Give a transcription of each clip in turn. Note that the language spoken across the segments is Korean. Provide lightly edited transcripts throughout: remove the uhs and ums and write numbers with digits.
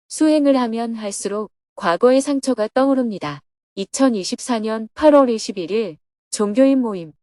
수행을 하면 할수록 과거의 상처가 떠오릅니다. 2024년 8월 21일 종교인 모임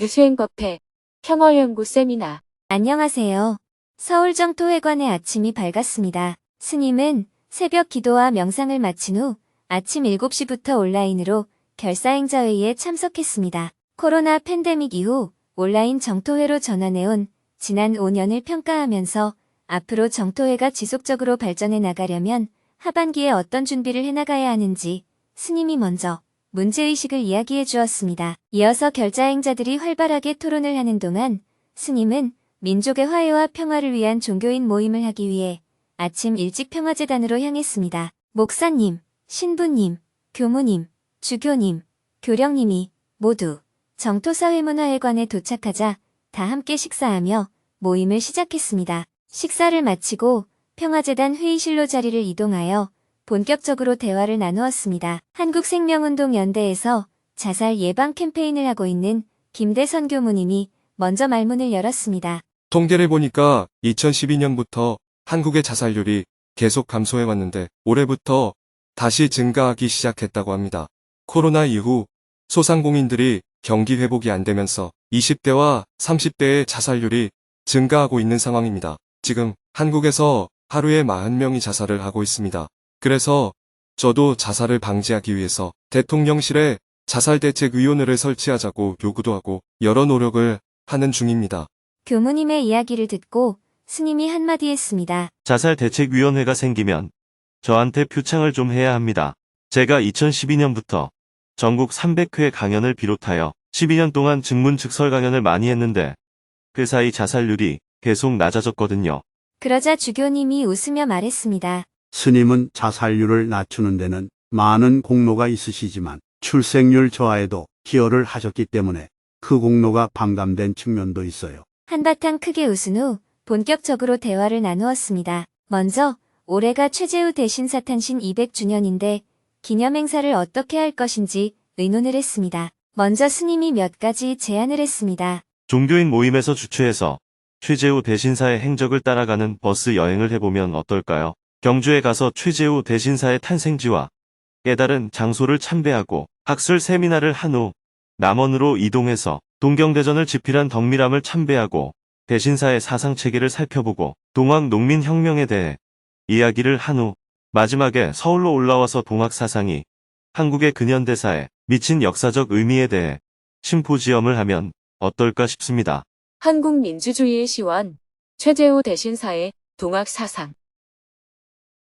수행법회 평화연구 세미나. 안녕하세요. 서울정토회관의 아침이 밝았습니다. 스님은 새벽 기도와 명상을 마친 후 아침 7시부터 온라인으로 결사행자회의에 참석했습니다. 코로나 팬데믹 이후 온라인 정토회로 전환해온 지난 5년을 평가하면서 앞으로 정토회가 지속적으로 발전해 나가려면 하반기에 어떤 준비를 해나가야 하는지 스님이 먼저 문제의식을 이야기해 주었습니다. 이어서 결자행자들이 활발하게 토론을 하는 동안 스님은 민족의 화해와 평화를 위한 종교인 모임을 하기 위해 아침 일찍 평화재단으로 향했습니다. 목사님, 신부님, 교무님, 주교님, 교령님이 모두 정토사회문화회관에 도착하자 다 함께 식사하며 모임을 시작했습니다. 식사를 마치고 평화재단 회의실로 자리를 이동하여 본격적으로 대화를 나누었습니다. 한국생명운동연대에서 자살 예방 캠페인을 하고 있는 김대선 교무님이 먼저 말문을 열었습니다. 통계를 보니까 2012년부터 한국의 자살률이 계속 감소해왔는데 올해부터 다시 증가하기 시작했다고 합니다. 코로나 이후 소상공인들이 경기 회복이 안 되면서 20대와 30대의 자살률이 증가하고 있는 상황입니다. 지금 한국에서 하루에 40명이 자살을 하고 있습니다. 그래서 저도 자살을 방지하기 위해서 대통령실에 자살대책위원회를 설치하자고 요구도 하고 여러 노력을 하는 중입니다. 교무님의 이야기를 듣고 스님이 한마디 했습니다. 자살대책위원회가 생기면 저한테 표창을 좀 해야 합니다. 제가 2012년부터 전국 300회 강연을 비롯하여 12년 동안 증문즉설 강연을 많이 했는데 그 사이 자살률이 계속 낮아졌거든요. 그러자 주교님이 웃으며 말했습니다. 스님은 자살률을 낮추는 데는 많은 공로가 있으시지만 출생률 저하에도 기여를 하셨기 때문에 그 공로가 반감된 측면도 있어요. 한바탕 크게 웃은 후 본격적으로 대화를 나누었습니다. 먼저 올해가 최재우 대신사 탄신 200주년인데 기념행사를 어떻게 할 것인지 의논을 했습니다. 먼저 스님이 몇 가지 제안을 했습니다. 종교인 모임에서 주최해서 최재우 대신사의 행적을 따라가는 버스 여행을 해보면 어떨까요? 경주에 가서 최재우 대신사의 탄생지와 깨달은 장소를 참배하고 학술 세미나를 한 후 남원으로 이동해서 동경대전을 집필한 덕미람을 참배하고 대신사의 사상체계를 살펴보고 동학농민혁명에 대해 이야기를 한 후 마지막에 서울로 올라와서 동학사상이 한국의 근현대사에 미친 역사적 의미에 대해 심포지엄을 하면 어떨까 싶습니다. 한국민주주의의 시원 최재우 대신사의 동학사상.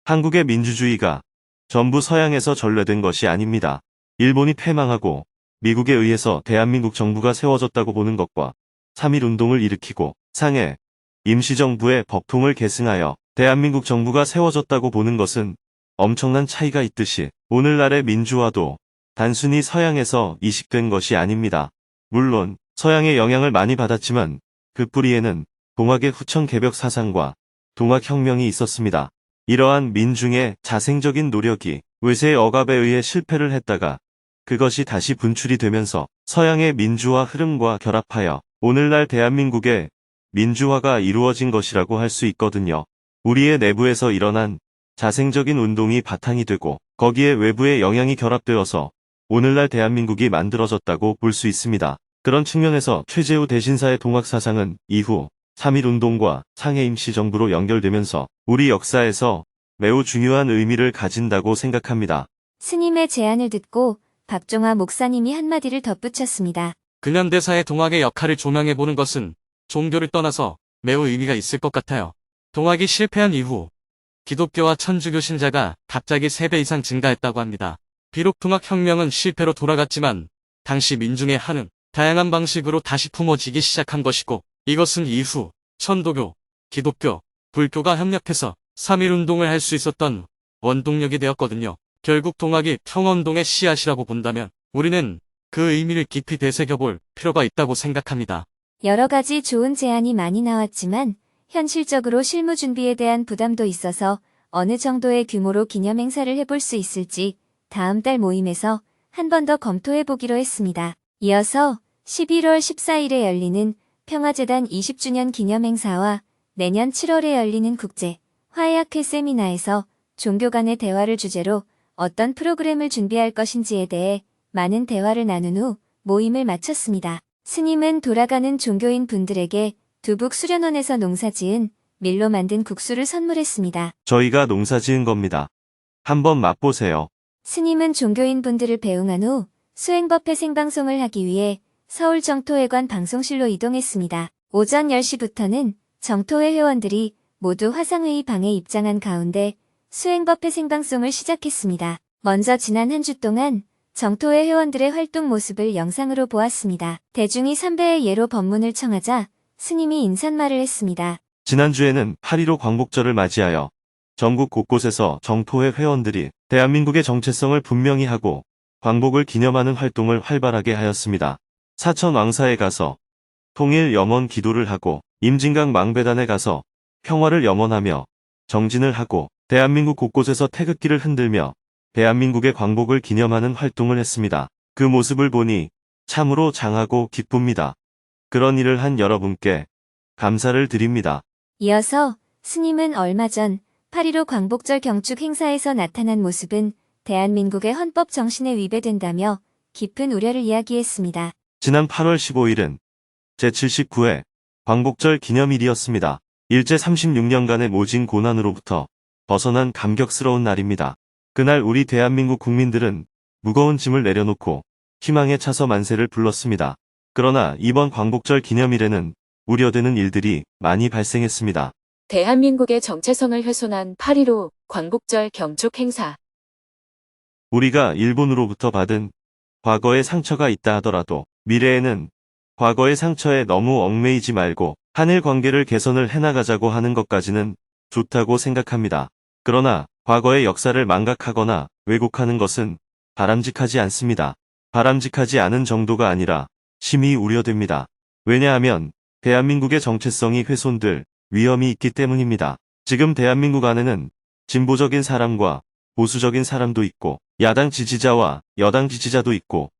한국의 민주주의가 전부 서양에서 전래된 것이 아닙니다. 일본이 패망하고 미국에 의해서 대한민국 정부가 세워졌다고 보는 것과 3.1운동을 일으키고 상해 임시정부의 법통을 계승하여 대한민국 정부가 세워졌다고 보는 것은 엄청난 차이가 있듯이 오늘날의 민주화도 단순히 서양에서 이식된 것이 아닙니다. 물론 서양의 영향을 많이 받았지만 그 뿌리에는 동학의 후천 개벽 사상과 동학혁명이 있었습니다. 이러한 민중의 자생적인 노력이 외세의 억압에 의해 실패를 했다가 그것이 다시 분출이 되면서 서양의 민주화 흐름과 결합하여 오늘날 대한민국의 민주화가 이루어진 것이라고 할 수 있거든요. 우리의 내부에서 일어난 자생적인 운동이 바탕이 되고 거기에 외부의 영향이 결합되어서 오늘날 대한민국이 만들어졌다고 볼 수 있습니다. 그런 측면에서 최재우 대신사의 동학사상은 이후 3.1운동과 상해 임시정부로 연결되면서 우리 역사에서 매우 중요한 의미를 가진다고 생각합니다. 스님의 제안을 듣고 박종화 목사님이 한마디를 덧붙였습니다. 근현대사의 동학의 역할을 조명해보는 것은 종교를 떠나서 매우 의미가 있을 것 같아요. 동학이 실패한 이후 기독교와 천주교 신자가 갑자기 3배 이상 증가했다고 합니다. 비록 동학혁명은 실패로 돌아갔지만 당시 민중의 한은 다양한 방식으로 다시 품어지기 시작한 것이고 이것은 이후 천도교, 기독교, 불교가 협력해서 3.1운동을 할 수 있었던 원동력이 되었거든요. 결국 동학이 평화운동의 씨앗이라고 본다면 우리는 그 의미를 깊이 되새겨볼 필요가 있다고 생각합니다. 여러 가지 좋은 제안이 많이 나왔지만 현실적으로 실무 준비에 대한 부담도 있어서 어느 정도의 규모로 기념행사를 해볼 수 있을지 다음 달 모임에서 한 번 더 검토해보기로 했습니다. 이어서 11월 14일에 열리는 평화재단 20주년 기념행사와 내년 7월에 열리는 국제 화해학회 세미나에서 종교 간의 대화를 주제로 어떤 프로그램을 준비할 것인지에 대해 많은 대화를 나눈 후 모임을 마쳤습니다. 스님은 돌아가는 종교인 분들에게 두북 수련원에서 농사지은 밀로 만든 국수를 선물했습니다. 저희가 농사 지은 겁니다. 한번 맛보세요. 스님은 종교인 분들을 배웅한 후 수행법회 생방송을 하기 위해 서울 정토회관 방송실로 이동했습니다. 오전 10시부터는 정토회 회원들이 모두 화상회의 방에 입장한 가운데 수행법회 생방송을 시작했습니다. 먼저 지난 한 주 동안 정토회 회원들의 활동 모습을 영상으로 보았습니다. 대중이 삼배의 예로 법문을 청하자 스님이 인사말을 했습니다. 지난주에는 8.15 광복절을 맞이하여 전국 곳곳에서 정토회 회원들이 대한민국의 정체성을 분명히 하고 광복을 기념하는 활동을 활발하게 하였습니다. 사천 왕사에 가서 통일 염원 기도를 하고 임진강 망배단에 가서 평화를 염원하며 정진을 하고 대한민국 곳곳에서 태극기를 흔들며 대한민국의 광복을 기념하는 활동을 했습니다. 그 모습을 보니 참으로 장하고 기쁩니다. 그런 일을 한 여러분께 감사를 드립니다. 이어서 스님은 얼마 전 8.15 광복절 경축 행사에서 나타난 모습은 대한민국의 헌법 정신에 위배된다며 깊은 우려를 이야기했습니다. 지난 8월 15일은 제79회 광복절 기념일이었습니다. 일제 36년간의 모진 고난으로부터 벗어난 감격스러운 날입니다. 그날 우리 대한민국 국민들은 무거운 짐을 내려놓고 희망에 차서 만세를 불렀습니다. 그러나 이번 광복절 기념일에는 우려되는 일들이 많이 발생했습니다. 대한민국의 정체성을 훼손한 8.15 광복절 경축 행사. 우리가 일본으로부터 받은 과거의 상처가 있다 하더라도 미래에는 과거의 상처에 너무 얽매이지 말고 한일 관계를 개선을 해나가자고 하는 것까지는 좋다고 생각합니다. 그러나 과거의 역사를 망각하거나 왜곡하는 것은 바람직하지 않습니다. 바람직하지 않은 정도가 아니라 심히 우려됩니다. 왜냐하면 대한민국의 정체성이 훼손될 위험이 있기 때문입니다. 지금 대한민국 안에는 진보적인 사람과 보수적인 사람도 있고 야당 지지자와 여당 지지자도 있고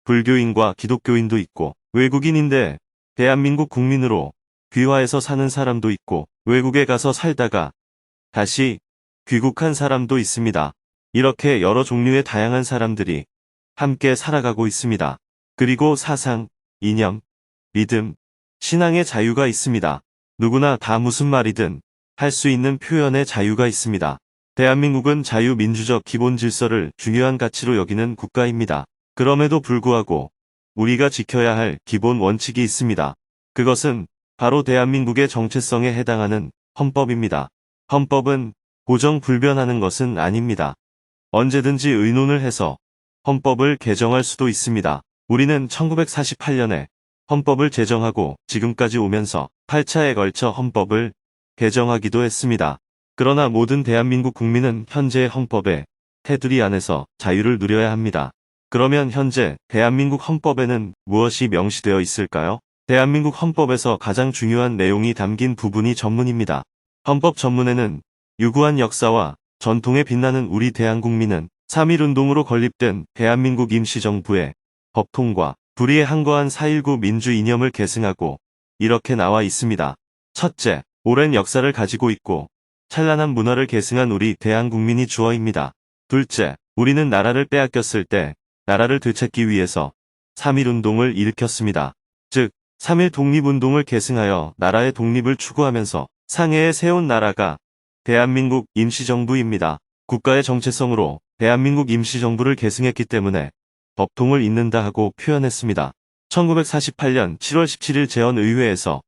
불교인과 기독교인도 있고 외국인인데 대한민국 국민으로 귀화해서 사는 사람도 있고 외국에 가서 살다가 다시 귀국한 사람도 있습니다. 이렇게 여러 종류의 다양한 사람들이 함께 살아가고 있습니다. 그리고 사상, 이념, 믿음, 신앙의 자유가 있습니다. 누구나 다 무슨 말이든 할 수 있는 표현의 자유가 있습니다. 대한민국은 자유민주적 기본 질서를 중요한 가치로 여기는 국가입니다. 그럼에도 불구하고 우리가 지켜야 할 기본 원칙이 있습니다. 그것은 바로 대한민국의 정체성에 해당하는 헌법입니다. 헌법은 고정불변하는 것은 아닙니다. 언제든지 의논을 해서 헌법을 개정할 수도 있습니다. 우리는 1948년에 헌법을 제정하고 지금까지 오면서 8차에 걸쳐 헌법을 개정하기도 했습니다. 그러나 모든 대한민국 국민은 현재의 헌법의 테두리 안에서 자유를 누려야 합니다. 그러면 현재 대한민국 헌법에는 무엇이 명시되어 있을까요? 대한민국 헌법에서 가장 중요한 내용이 담긴 부분이 전문입니다. 헌법 전문에는 유구한 역사와 전통에 빛나는 우리 대한국민은 3.1운동으로 건립된 대한민국 임시정부의 법통과 불의에 항거한 4.19 민주 이념을 계승하고 이렇게 나와 있습니다. 첫째, 오랜 역사를 가지고 있고 찬란한 문화를 계승한 우리 대한국민이 주어입니다. 둘째, 우리는 나라를 빼앗겼을 때 나라를 되찾기 위해서 3.1운동을 일으켰습니다. 즉, 3.1 독립운동을 계승하여 나라의 독립을 추구하면서 상해에 세운 나라가 대한민국 임시정부입니다. 국가의 정체성으로 대한민국 임시정부를 계승했기 때문에 법통을 잇는다 하고 표현했습니다. 1948년 7월 17일 재헌의회에서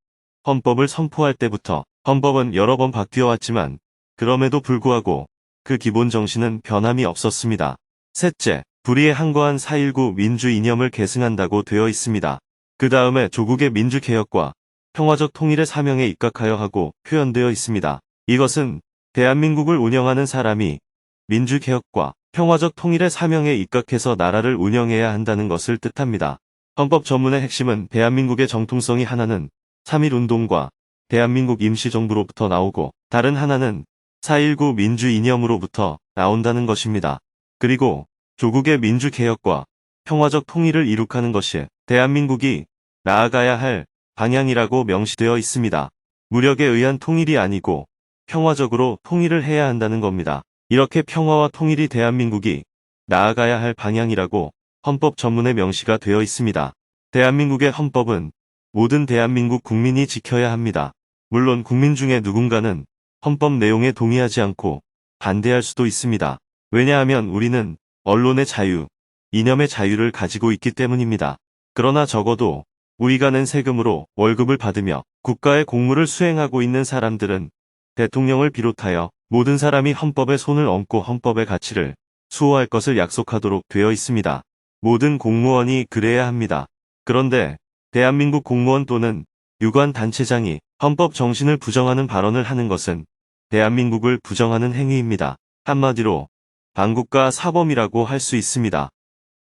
헌법을 선포할 때부터 헌법은 여러 번 바뀌어 왔지만 그럼에도 불구하고 그 기본 정신은 변함이 없었습니다. 셋째, 불의에 항거한 4.19 민주 이념을 계승한다고 되어 있습니다. 그 다음에 조국의 민주개혁과 평화적 통일의 사명에 입각하여 하고 표현되어 있습니다. 이것은 대한민국을 운영하는 사람이 민주개혁과 평화적 통일의 사명에 입각해서 나라를 운영해야 한다는 것을 뜻합니다. 헌법 전문의 핵심은 대한민국의 정통성이 하나는 3.1운동과 대한민국 임시정부로부터 나오고 다른 하나는 4.19 민주 이념으로부터 나온다는 것입니다. 그리고 조국의 민주개혁과 평화적 통일을 이룩하는 것이 대한민국이 나아가야 할 방향이라고 명시되어 있습니다. 무력에 의한 통일이 아니고 평화적으로 통일을 해야 한다는 겁니다. 이렇게 평화와 통일이 대한민국이 나아가야 할 방향이라고 헌법 전문에 명시가 되어 있습니다. 대한민국의 헌법은 모든 대한민국 국민이 지켜야 합니다. 물론 국민 중에 누군가는 헌법 내용에 동의하지 않고 반대할 수도 있습니다. 왜냐하면 우리는 언론의 자유, 이념의 자유를 가지고 있기 때문입니다. 그러나 적어도 우리가 낸 세금으로 월급을 받으며 국가의 공무를 수행하고 있는 사람들은 대통령을 비롯하여 모든 사람이 헌법에 손을 얹고 헌법의 가치를 수호할 것을 약속하도록 되어 있습니다. 모든 공무원이 그래야 합니다. 그런데 대한민국 공무원 또는 유관 단체장이 헌법 정신을 부정하는 발언을 하는 것은 대한민국을 부정하는 행위입니다. 한마디로 반국가 사범이라고 할 수 있습니다.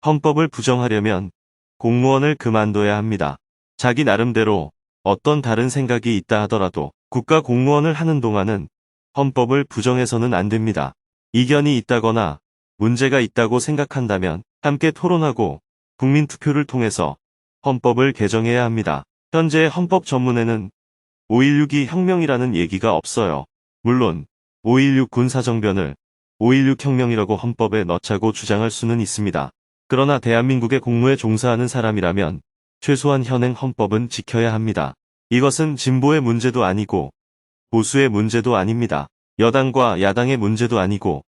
헌법을 부정하려면 공무원을 그만둬야 합니다. 자기 나름대로 어떤 다른 생각이 있다 하더라도 국가 공무원을 하는 동안은 헌법을 부정해서는 안 됩니다. 이견이 있다거나 문제가 있다고 생각한다면 함께 토론하고 국민 투표를 통해서 헌법을 개정해야 합니다. 현재 헌법 전문에는 5.16이 혁명이라는 얘기가 없어요. 물론 5.16 군사정변을 5.16 혁명이라고 헌법에 넣자고 주장할 수는 있습니다. 그러나 대한민국의 공무에 종사하는 사람이라면 최소한 현행 헌법은 지켜야 합니다. 이것은 진보의 문제도 아니고 보수의 문제도 아닙니다. 여당과 야당의 문제도 아니고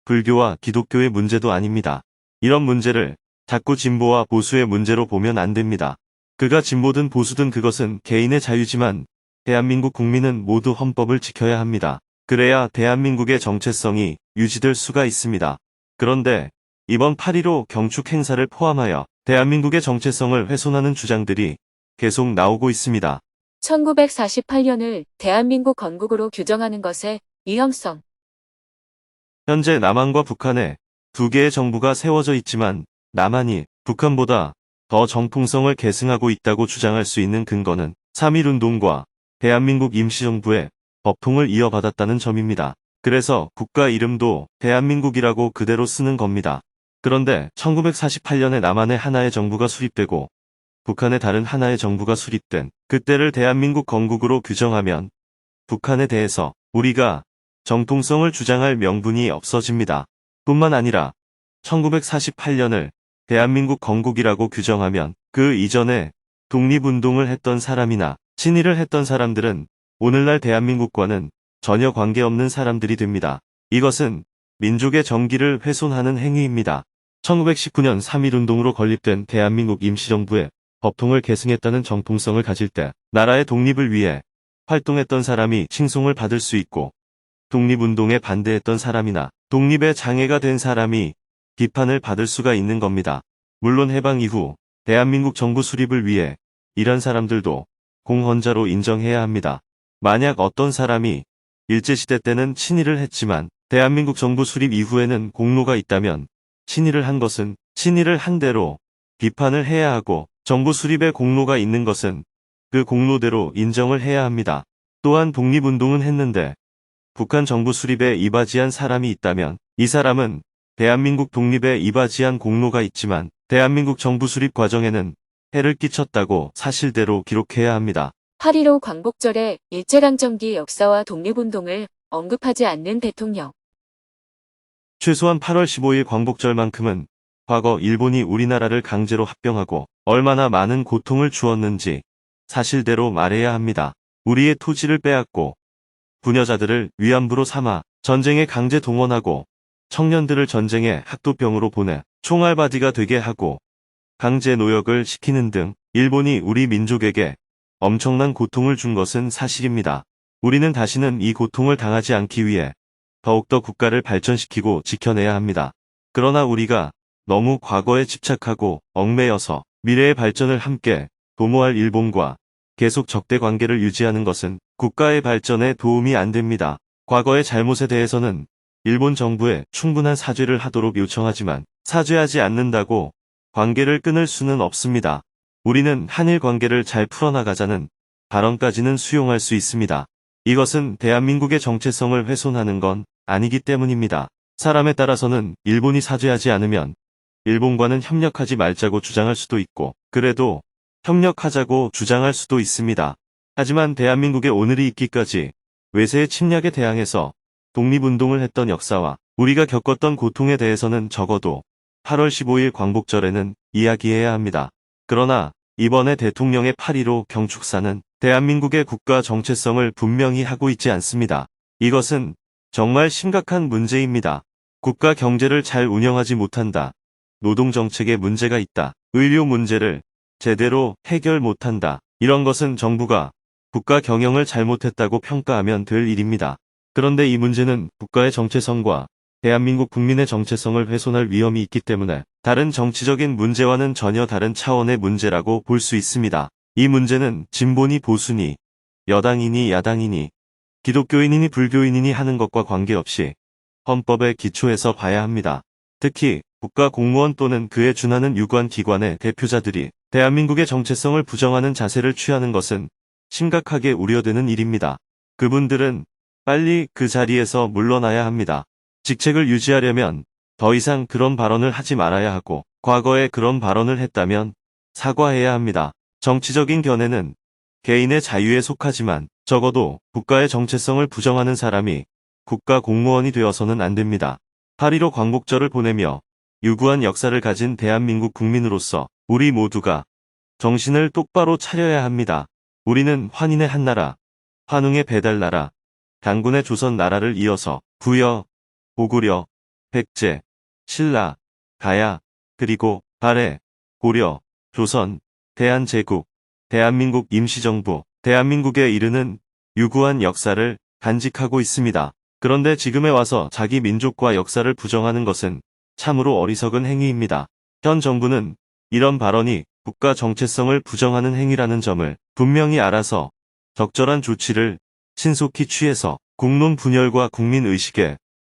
불교와 기독교의 문제도 아닙니다. 이런 문제를 자꾸 진보와 보수의 문제로 보면 안 됩니다. 그가 진보든 보수든 그것은 개인의 자유지만 대한민국 국민은 모두 헌법을 지켜야 합니다. 그래야 대한민국의 정체성이 유지될 수가 있습니다. 그런데 이번 8.15 경축 행사를 포함하여 대한민국의 정체성을 훼손하는 주장들이 계속 나오고 있습니다. 1948년을 대한민국 건국으로 규정하는 것의 위험성. 현재 남한과 북한에 두 개의 정부가 세워져 있지만 남한이 북한보다 더 정통성을 계승하고 있다고 주장할 수 있는 근거는 3.1운동과 대한민국 임시정부의 법통을 이어받았다는 점입니다. 그래서 국가 이름도 대한민국이라고 그대로 쓰는 겁니다. 그런데 1948년에 남한의 하나의 정부가 수립되고 북한의 다른 하나의 정부가 수립된 그때를 대한민국 건국으로 규정하면 북한에 대해서 우리가 정통성을 주장할 명분이 없어집니다. 뿐만 아니라 1948년을 대한민국 건국이라고 규정하면 그 이전에 독립운동을 했던 사람이나 친일을 했던 사람들은 오늘날 대한민국과는 전혀 관계없는 사람들이 됩니다. 이것은 민족의 정기를 훼손하는 행위입니다. 1919년 3.1운동으로 건립된 대한민국 임시정부의 법통을 계승했다는 정통성을 가질 때 나라의 독립을 위해 활동했던 사람이 칭송을 받을 수 있고 독립운동에 반대했던 사람이나 독립에 장애가 된 사람이 비판을 받을 수가 있는 겁니다. 물론 해방 이후 대한민국 정부 수립을 위해 일한 사람들도 공헌자로 인정해야 합니다. 만약 어떤 사람이 일제시대 때는 친일을 했지만 대한민국 정부 수립 이후에는 공로가 있다면 친일을 한 것은 친일을 한 대로 비판을 해야 하고 정부 수립에 공로가 있는 것은 그 공로대로 인정을 해야 합니다. 또한 독립운동은 했는데 북한 정부 수립에 이바지한 사람이 있다면 이 사람은 대한민국 독립에 이바지한 공로가 있지만 대한민국 정부 수립 과정에는 해를 끼쳤다고 사실대로 기록해야 합니다. 8.15 광복절에 일제강점기 역사와 독립운동을 언급하지 않는 대통령. 최소한 8월 15일 광복절만큼은 과거 일본이 우리나라를 강제로 합병하고 얼마나 많은 고통을 주었는지 사실대로 말해야 합니다. 우리의 토지를 빼앗고 부녀자들을 위안부로 삼아 전쟁에 강제 동원하고 청년들을 전쟁의 학도병으로 보내 총알바디가 되게 하고 강제 노역을 시키는 등 일본이 우리 민족에게 엄청난 고통을 준 것은 사실입니다. 우리는 다시는 이 고통을 당하지 않기 위해 더욱더 국가를 발전시키고 지켜내야 합니다. 그러나 우리가 너무 과거에 집착하고 얽매여서 미래의 발전을 함께 도모할 일본과 계속 적대 관계를 유지하는 것은 국가의 발전에 도움이 안 됩니다. 과거의 잘못에 대해서는 일본 정부에 충분한 사죄를 하도록 요청하지만 사죄하지 않는다고 관계를 끊을 수는 없습니다. 우리는 한일 관계를 잘 풀어나가자는 발언까지는 수용할 수 있습니다. 이것은 대한민국의 정체성을 훼손하는 건 아니기 때문입니다. 사람에 따라서는 일본이 사죄하지 않으면 일본과는 협력하지 말자고 주장할 수도 있고, 그래도 협력하자고 주장할 수도 있습니다. 하지만 대한민국의 오늘이 있기까지 외세의 침략에 대항해서 독립운동을 했던 역사와 우리가 겪었던 고통에 대해서는 적어도 8월 15일 광복절에는 이야기해야 합니다. 그러나 이번에 대통령의 8.15 경축사는 대한민국의 국가 정체성을 분명히 하고 있지 않습니다. 이것은 정말 심각한 문제입니다. 국가 경제를 잘 운영하지 못한다. 노동정책에 문제가 있다. 의료 문제를 제대로 해결 못한다. 이런 것은 정부가 국가 경영을 잘못했다고 평가하면 될 일입니다. 그런데 이 문제는 국가의 정체성과 대한민국 국민의 정체성을 훼손할 위험이 있기 때문에 다른 정치적인 문제와는 전혀 다른 차원의 문제라고 볼 수 있습니다. 이 문제는 진보니 보수니, 여당이니 야당이니, 기독교인이니 불교인이니 하는 것과 관계없이 헌법의 기초에서 봐야 합니다. 특히 국가 공무원 또는 그에 준하는 유관 기관의 대표자들이 대한민국의 정체성을 부정하는 자세를 취하는 것은 심각하게 우려되는 일입니다. 그분들은 빨리 그 자리에서 물러나야 합니다. 직책을 유지하려면 더 이상 그런 발언을 하지 말아야 하고, 과거에 그런 발언을 했다면 사과해야 합니다. 정치적인 견해는 개인의 자유에 속하지만 적어도 국가의 정체성을 부정하는 사람이 국가 공무원이 되어서는 안 됩니다. 8.15 광복절을 보내며 유구한 역사를 가진 대한민국 국민으로서 우리 모두가 정신을 똑바로 차려야 합니다. 우리는 환인의 한나라, 환웅의 배달나라, 강군의 조선나라를 이어서 부여, 고구려, 백제, 신라, 가야, 그리고 발해, 고려, 조선, 대한제국, 대한민국 임시정부, 대한민국에 이르는 유구한 역사를 간직하고 있습니다. 그런데 지금에 와서 자기 민족과 역사를 부정하는 것은 참으로 어리석은 행위입니다. 현 정부는 이런 발언이 국가 정체성을 부정하는 행위라는 점을 분명히 알아서 적절한 조치를 신속히 취해서 국론 분열과 국민의식에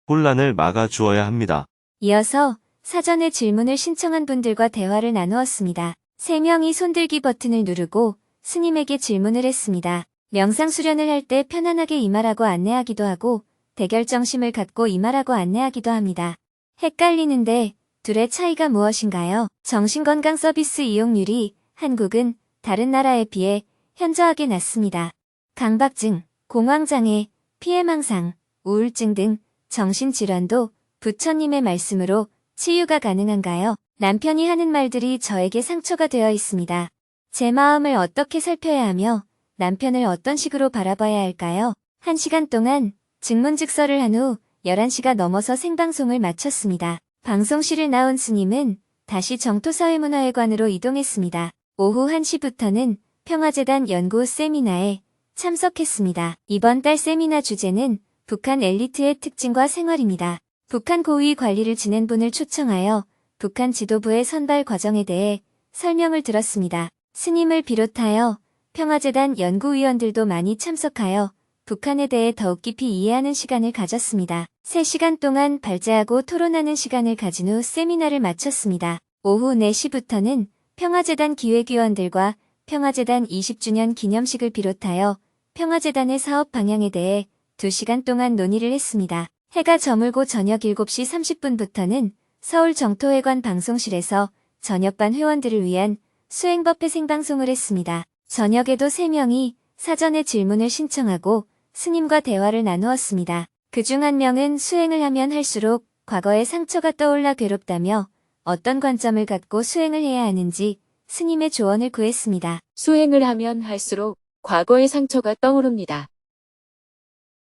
혼란을 막아주어야 합니다. 이어서 사전에 질문을 신청한 분들과 대화를 나누었습니다. 3명이 손들기 버튼을 누르고 스님에게 질문을 했습니다. 명상 수련을 할 때 편안하게 임하라고 안내하기도 하고 대결정심을 갖고 임하라고 안내하기도 합니다. 헷갈리는데 둘의 차이가 무엇인가요? 정신건강 서비스 이용률이 한국은 다른 나라에 비해 현저하게 낮습니다. 강박증, 공황장애, 피해망상, 우울증 등 정신질환도 부처님의 말씀으로 치유가 가능한가요? 남편이 하는 말들이 저에게 상처가 되어 있습니다. 제 마음을 어떻게 살펴야 하며 남편을 어떤 식으로 바라봐야 할까요? 1시간 동안 증문즉서를 한 후 11시가 넘어서 생방송을 마쳤습니다. 방송실을 나온 스님은 다시 정토사회문화회관으로 이동했습니다. 오후 1시부터는 평화재단 연구 세미나에 참석했습니다. 이번 달 세미나 주제는 북한 엘리트의 특징과 생활입니다. 북한 고위 관리를 지낸 분을 초청하여 북한 지도부의 선발 과정에 대해 설명을 들었습니다. 스님을 비롯하여 평화재단 연구위원들도 많이 참석하여 북한에 대해 더욱 깊이 이해하는 시간을 가졌습니다. 3시간 동안 발제하고 토론하는 시간을 가진 후 세미나를 마쳤습니다. 오후 4시부터는 평화재단 기획위원들과 평화재단 20주년 기념식을 비롯하여 평화재단의 사업 방향에 대해 2시간 동안 논의를 했습니다. 해가 저물고 저녁 7시 30분부터는 서울 정토회관 방송실에서 저녁반 회원들을 위한 수행법회 생방송을 했습니다. 저녁에도 3명이 사전에 질문을 신청하고 스님과 대화를 나누었습니다. 그중 한 명은 수행을 하면 할수록 과거의 상처가 떠올라 괴롭다며 어떤 관점을 갖고 수행을 해야 하는지 스님의 조언을 구했습니다. 수행을 하면 할수록 과거의 상처가 떠오릅니다.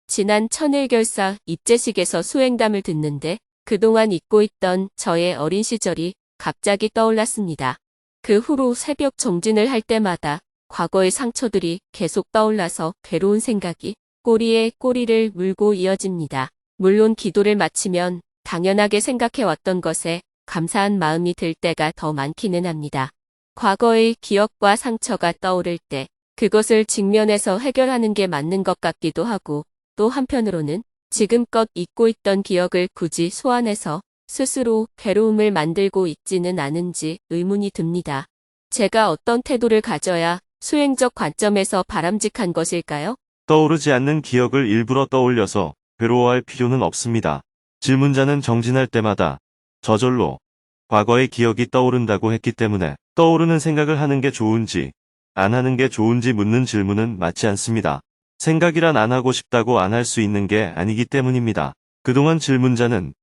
지난 천일결사 입제식에서 수행담을 듣는데 그동안 잊고 있던 저의 어린 시절이 갑자기 떠올랐습니다. 그 후로 새벽 정진을 할 때마다 과거의 상처들이 계속 떠올라서 괴로운 생각이 꼬리에 꼬리를 물고 이어집니다. 물론 기도를 마치면 당연하게 생각해왔던 것에 감사한 마음이 들 때가 더 많기는 합니다. 과거의 기억과 상처가 떠오를 때 그것을 직면해서 해결하는 게 맞는 것 같기도 하고 또 한편으로는 지금껏 잊고 있던 기억을 굳이 소환해서 스스로 괴로움을 만들고 있지는 않은지 의문이 듭니다. 제가 어떤 태도를 가져야 수행적 관점에서 바람직한 것일까요? 떠오르지 않는 기억을 일부러 떠올려서 괴로워할 필요는 없습니다. 질문자는 정진할 때마다 저절로 과거의 기억이 떠오른다고 했기 때문에 떠오르는 생각을 하는 게 좋은지 안 하는 게 좋은지 묻는 질문은 맞지 않습니다. 생각이란 안 하고 싶다고 안 할 수 있는 게 아니기 때문입니다. 그동안 질문자는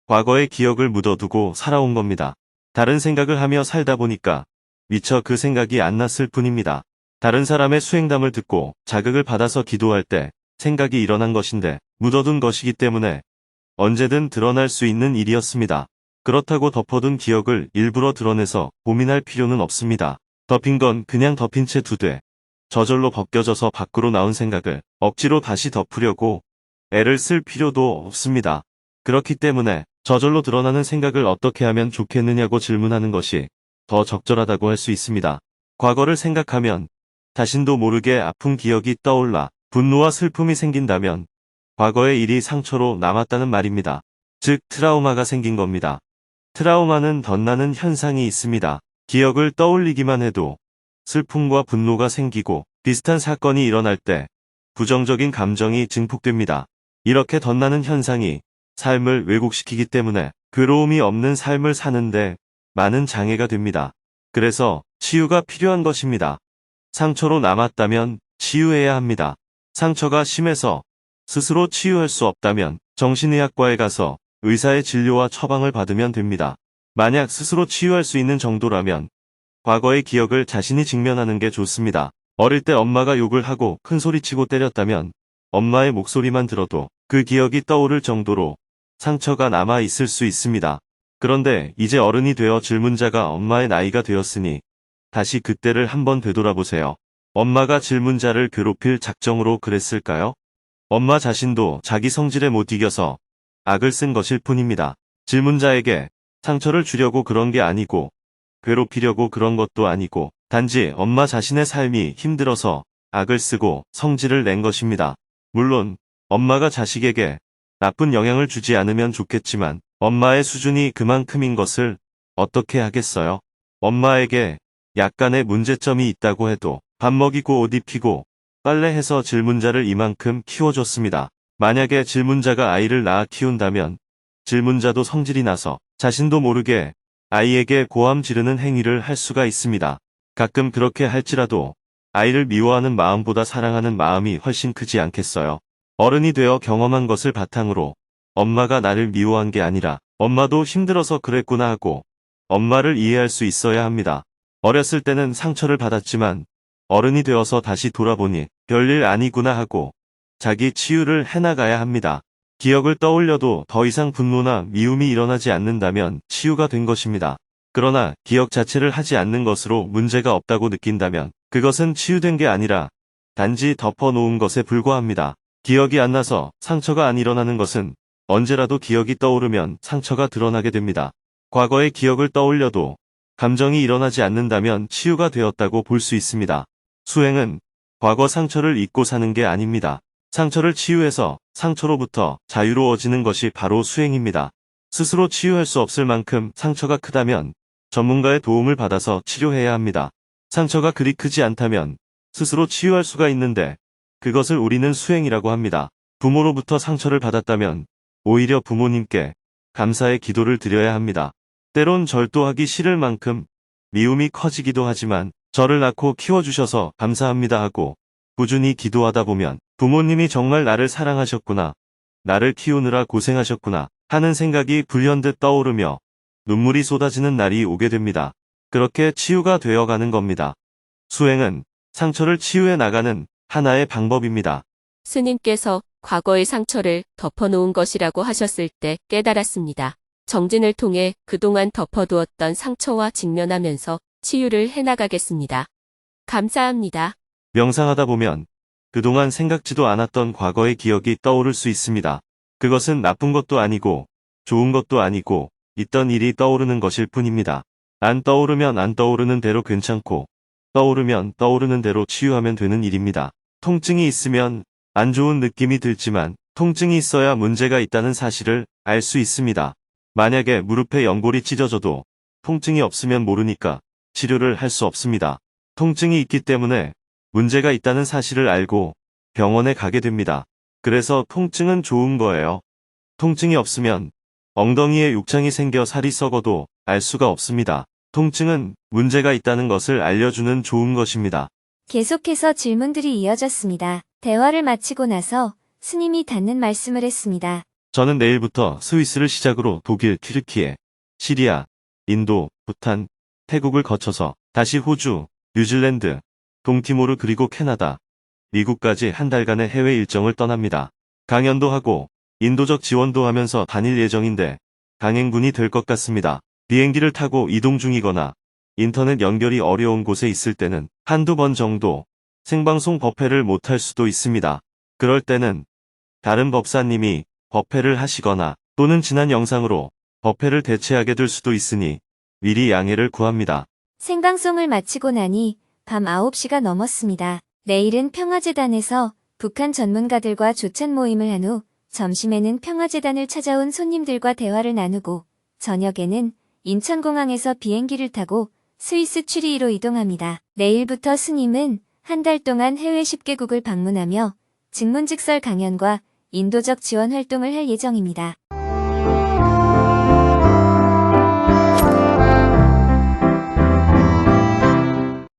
과거의 기억을 묻어두고 살아온 겁니다. 다른 생각을 하며 살다 보니까 미처 그 생각이 안 났을 뿐입니다. 다른 사람의 수행담을 듣고 자극을 받아서 기도할 때 생각이 일어난 것인데 묻어둔 것이기 때문에 언제든 드러날 수 있는 일이었습니다. 그렇다고 덮어둔 기억을 일부러 드러내서 고민할 필요는 없습니다. 덮인 건 그냥 덮인 채 두되 저절로 벗겨져서 밖으로 나온 생각을 억지로 다시 덮으려고 애를 쓸 필요도 없습니다. 그렇기 때문에 저절로 드러나는 생각을 어떻게 하면 좋겠느냐고 질문하는 것이 더 적절하다고 할 수 있습니다. 과거를 생각하면 자신도 모르게 아픈 기억이 떠올라 분노와 슬픔이 생긴다면 과거의 일이 상처로 남았다는 말입니다. 즉 트라우마가 생긴 겁니다. 트라우마는 덧나는 현상이 있습니다. 기억을 떠올리기만 해도 슬픔과 분노가 생기고 비슷한 사건이 일어날 때 부정적인 감정이 증폭됩니다. 이렇게 덧나는 현상이 삶을 왜곡시키기 때문에 괴로움이 없는 삶을 사는데 많은 장애가 됩니다. 그래서 치유가 필요한 것입니다. 상처로 남았다면 치유해야 합니다. 상처가 심해서 스스로 치유할 수 없다면 정신의학과에 가서 의사의 진료와 처방을 받으면 됩니다. 만약 스스로 치유할 수 있는 정도라면 과거의 기억을 자신이 직면하는 게 좋습니다. 어릴 때 엄마가 욕을 하고 큰 소리치고 때렸다면 엄마의 목소리만 들어도 그 기억이 떠오를 정도로 상처가 남아 있을 수 있습니다. 그런데 이제 어른이 되어 질문자가 엄마의 나이가 되었으니 다시 그때를 한번 되돌아보세요. 엄마가 질문자를 괴롭힐 작정으로 그랬을까요? 엄마 자신도 자기 성질에 못 이겨서 악을 쓴 것일 뿐입니다. 질문자에게 상처를 주려고 그런 게 아니고 괴롭히려고 그런 것도 아니고 단지 엄마 자신의 삶이 힘들어서 악을 쓰고 성질을 낸 것입니다. 물론 엄마가 자식에게 나쁜 영향을 주지 않으면 좋겠지만 엄마의 수준이 그만큼인 것을 어떻게 하겠어요? 엄마에게 약간의 문제점이 있다고 해도 밥 먹이고 옷 입히고 빨래해서 질문자를 이만큼 키워줬습니다. 만약에 질문자가 아이를 낳아 키운다면 질문자도 성질이 나서 자신도 모르게 아이에게 고함 지르는 행위를 할 수가 있습니다. 가끔 그렇게 할지라도 아이를 미워하는 마음보다 사랑하는 마음이 훨씬 크지 않겠어요? 어른이 되어 경험한 것을 바탕으로 엄마가 나를 미워한 게 아니라 엄마도 힘들어서 그랬구나 하고 엄마를 이해할 수 있어야 합니다. 어렸을 때는 상처를 받았지만 어른이 되어서 다시 돌아보니 별일 아니구나 하고 자기 치유를 해나가야 합니다. 기억을 떠올려도 더 이상 분노나 미움이 일어나지 않는다면 치유가 된 것입니다. 그러나 기억 자체를 하지 않는 것으로 문제가 없다고 느낀다면 그것은 치유된 게 아니라 단지 덮어놓은 것에 불과합니다. 기억이 안 나서 상처가 안 일어나는 것은 언제라도 기억이 떠오르면 상처가 드러나게 됩니다. 과거의 기억을 떠올려도 감정이 일어나지 않는다면 치유가 되었다고 볼 수 있습니다. 수행은 과거 상처를 잊고 사는 게 아닙니다. 상처를 치유해서 상처로부터 자유로워지는 것이 바로 수행입니다. 스스로 치유할 수 없을 만큼 상처가 크다면 전문가의 도움을 받아서 치료해야 합니다. 상처가 그리 크지 않다면 스스로 치유할 수가 있는데 그것을 우리는 수행이라고 합니다. 부모로부터 상처를 받았다면 오히려 부모님께 감사의 기도를 드려야 합니다. 때론 절도하기 싫을 만큼 미움이 커지기도 하지만 저를 낳고 키워주셔서 감사합니다 하고 꾸준히 기도하다 보면 부모님이 정말 나를 사랑하셨구나, 나를 키우느라 고생하셨구나 하는 생각이 불현듯 떠오르며 눈물이 쏟아지는 날이 오게 됩니다. 그렇게 치유가 되어가는 겁니다. 수행은 상처를 치유해 나가는 하나의 방법입니다. 스님께서 과거의 상처를 덮어놓은 것이라고 하셨을 때 깨달았습니다. 정진을 통해 그동안 덮어두었던 상처와 직면하면서 치유를 해나가겠습니다. 감사합니다. 명상하다 보면 그동안 생각지도 않았던 과거의 기억이 떠오를 수 있습니다. 그것은 나쁜 것도 아니고 좋은 것도 아니고 있던 일이 떠오르는 것일 뿐입니다. 안 떠오르면 안 떠오르는 대로 괜찮고 떠오르면 떠오르는 대로 치유하면 되는 일입니다. 통증이 있으면 안 좋은 느낌이 들지만 통증이 있어야 문제가 있다는 사실을 알 수 있습니다. 만약에 무릎에 연골이 찢어져도 통증이 없으면 모르니까 치료를 할 수 없습니다. 통증이 있기 때문에 문제가 있다는 사실을 알고 병원에 가게 됩니다. 그래서 통증은 좋은 거예요. 통증이 없으면 엉덩이에 욕창이 생겨 살이 썩어도 알 수가 없습니다. 통증은 문제가 있다는 것을 알려주는 좋은 것입니다. 계속해서 질문들이 이어졌습니다. 대화를 마치고 나서 스님이 닿는 말씀을 했습니다. 저는 내일부터 스위스를 시작으로 독일, 튀르키예, 시리아, 인도, 부탄, 태국을 거쳐서 다시 호주, 뉴질랜드, 동티모르 그리고 캐나다, 미국까지 한 달간의 해외 일정을 떠납니다. 강연도 하고 인도적 지원도 하면서 다닐 예정인데 강행군이 될 것 같습니다. 비행기를 타고 이동 중이거나 인터넷 연결이 어려운 곳에 있을 때는 한두 번 정도 생방송 법회를 못할 수도 있습니다. 그럴 때는 다른 법사님이 법회를 하시거나 또는 지난 영상으로 법회를 대체하게 될 수도 있으니 미리 양해를 구합니다. 생방송을 마치고 나니 밤 9시가 넘었습니다. 내일은 평화재단에서 북한 전문가들과 조찬 모임을 한 후 점심에는 평화재단을 찾아온 손님들과 대화를 나누고 저녁에는 인천공항에서 비행기를 타고 스위스 취리히로 이동합니다. 내일부터 스님은 한 달 동안 해외 10개국을 방문하며 증문즉설 강연과 인도적 지원 활동을 할 예정입니다.